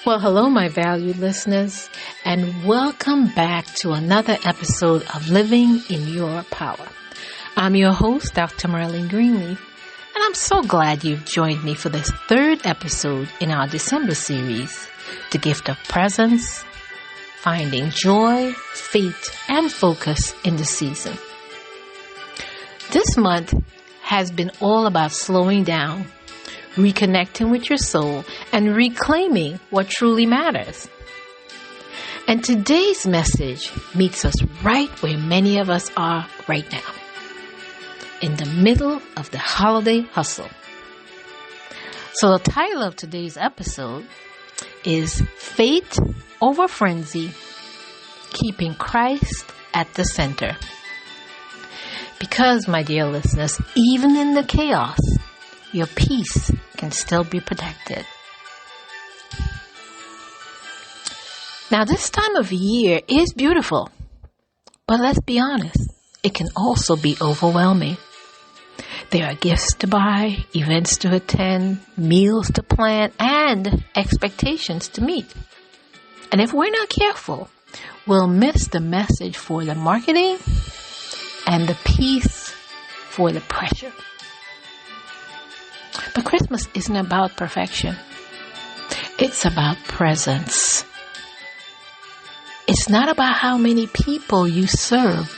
Well, hello, my valued listeners, and welcome back to another episode of Living in Your Power. I'm your host, Dr. Marlene Greenleaf, and I'm so glad you've joined me for this third episode in our December series, The Gift of Presence, Finding Joy, Faith, and Focus in the Season. This month has been all about slowing down, reconnecting with your soul, and reclaiming what truly matters. And today's message meets us right where many of us are right now, in the middle of the holiday hustle. So the title of today's episode is Faith Over Frenzy, Keeping Christ at the Center. Because, my dear listeners, even in the chaos, your peace can still be protected. Now, this time of year is beautiful, but let's be honest, it can also be overwhelming. There are gifts to buy, events to attend, meals to plan, and expectations to meet. And if we're not careful, we'll miss the message for the marketing and the peace for the pressure. But Christmas isn't about perfection. It's about presence. It's not about how many people you serve.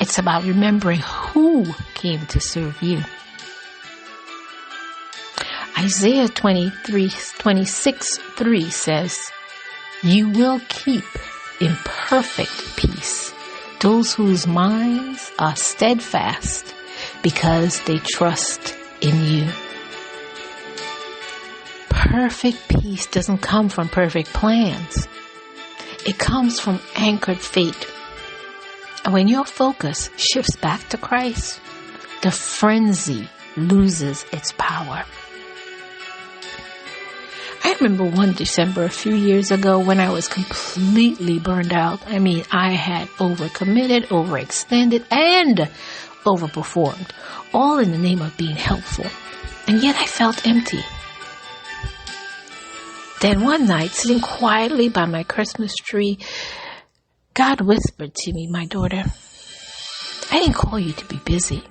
It's about remembering who came to serve you. Isaiah 26:3 says, "You will keep in perfect peace those whose minds are steadfast because they trust in you." Perfect peace doesn't come from perfect plans. It comes from anchored faith. And when your focus shifts back to Christ, the frenzy loses its power. I remember one December a few years ago when I was completely burned out. I had overcommitted, overextended, and overperformed, all in the name of being helpful. And yet I felt empty. Then one night, sitting quietly by my Christmas tree, God whispered to me, "My daughter, I didn't call you to be busy.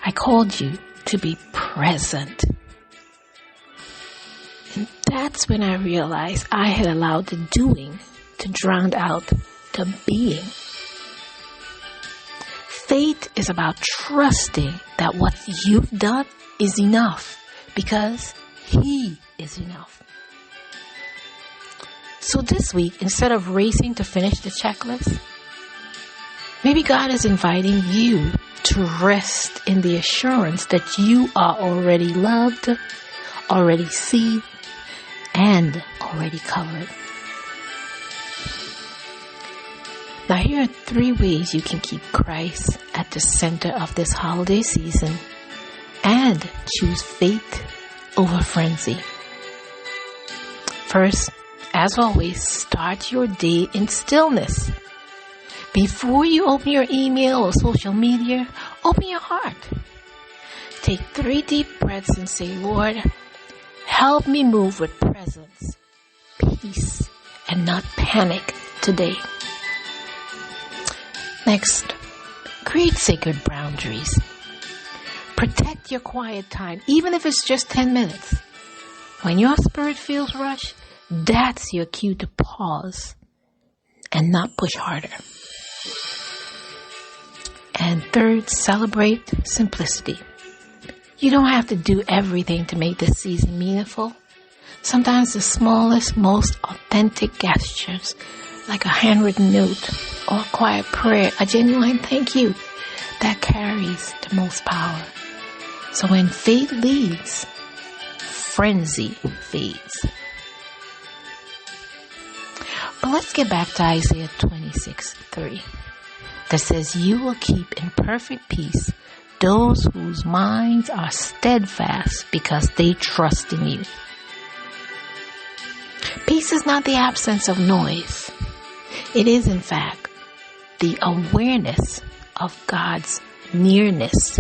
I called you to be present." And that's when I realized I had allowed the doing to drown out the being. Faith is about trusting that what you've done is enough because He is enough. So this week, instead of racing to finish the checklist, maybe God is inviting you to rest in the assurance that you are already loved, already seen, and already covered. Now, here are 3 ways you can keep Christ at the center of this holiday season and choose faith over frenzy. First, as always, start your day in stillness. Before you open your email or social media, open your heart. Take 3 deep breaths and say, "Lord, help me move with presence, peace, and not panic today." Next, create sacred boundaries. Protect your quiet time, even if it's just 10 minutes. When your spirit feels rushed, that's your cue to pause and not push harder. And third, celebrate simplicity. You don't have to do everything to make this season meaningful. Sometimes the smallest, most authentic gestures, like a handwritten note or a quiet prayer, a genuine thank you, that carries the most power. So when faith leads, frenzy fades. But let's get back to Isaiah 26:3 that says, "You will keep in perfect peace those whose minds are steadfast because they trust in you." Peace is not the absence of noise. It is, in fact, the awareness of God's nearness.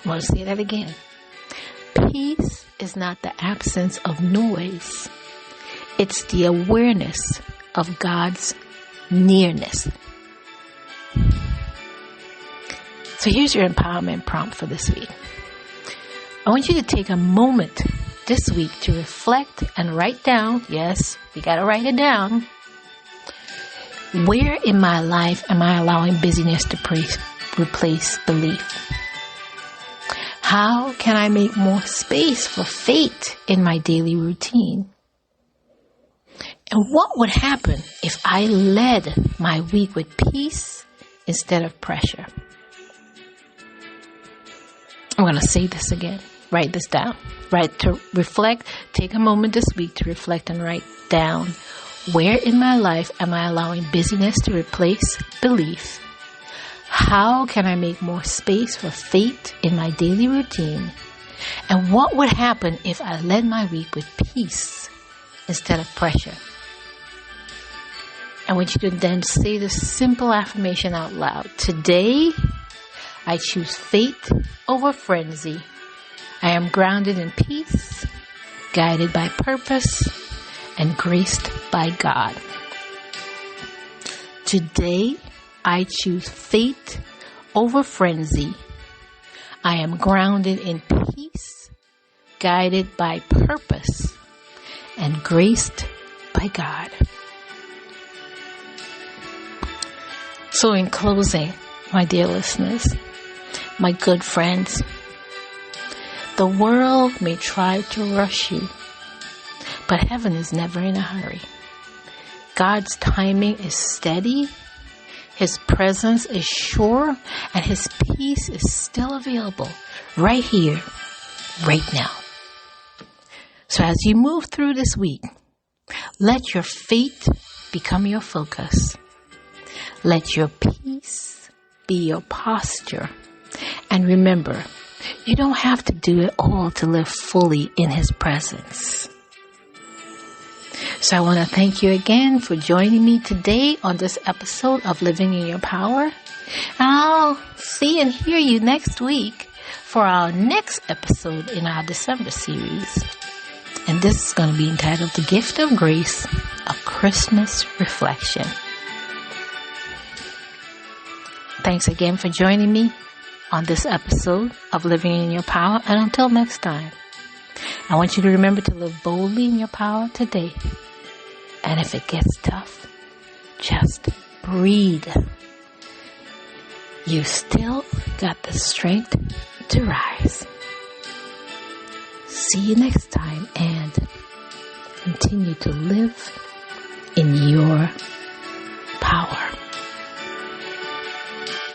I want to say that again. Peace is not the absence of noise. It's the awareness of God's nearness. So here's your empowerment prompt for this week. I want you to take a moment this week to reflect and write down, yes, we got to write it down. Where in my life am I allowing busyness to replace belief? How can I make more space for faith in my daily routine? And what would happen if I led my week with peace instead of pressure? I'm going to say this again. Write this down. Reflect. Take a moment this week to reflect and write down. Where in my life am I allowing busyness to replace belief? How can I make more space for faith in my daily routine? And what would happen if I led my week with peace instead of pressure? I want you to then say this simple affirmation out loud. Today, I choose faith over frenzy. I am grounded in peace, guided by purpose, and graced by God. Today, I choose faith over frenzy. I am grounded in peace, guided by purpose, and graced by God. So in closing, my dear listeners, my good friends, the world may try to rush you, but heaven is never in a hurry. God's timing is steady, His presence is sure, and His peace is still available right here, right now. So as you move through this week, let your faith become your focus. Let your peace be your posture. And remember, you don't have to do it all to live fully in His presence. So I want to thank you again for joining me today on this episode of Living in Your Power. And I'll see and hear you next week for our next episode in our December series. And this is going to be entitled The Gift of Grace, a Christmas Reflection. Thanks again for joining me on this episode of Living in Your Power. And until next time, I want you to remember to live boldly in your power today. And if it gets tough, just breathe. You still got the strength to rise. See you next time and continue to live in your power.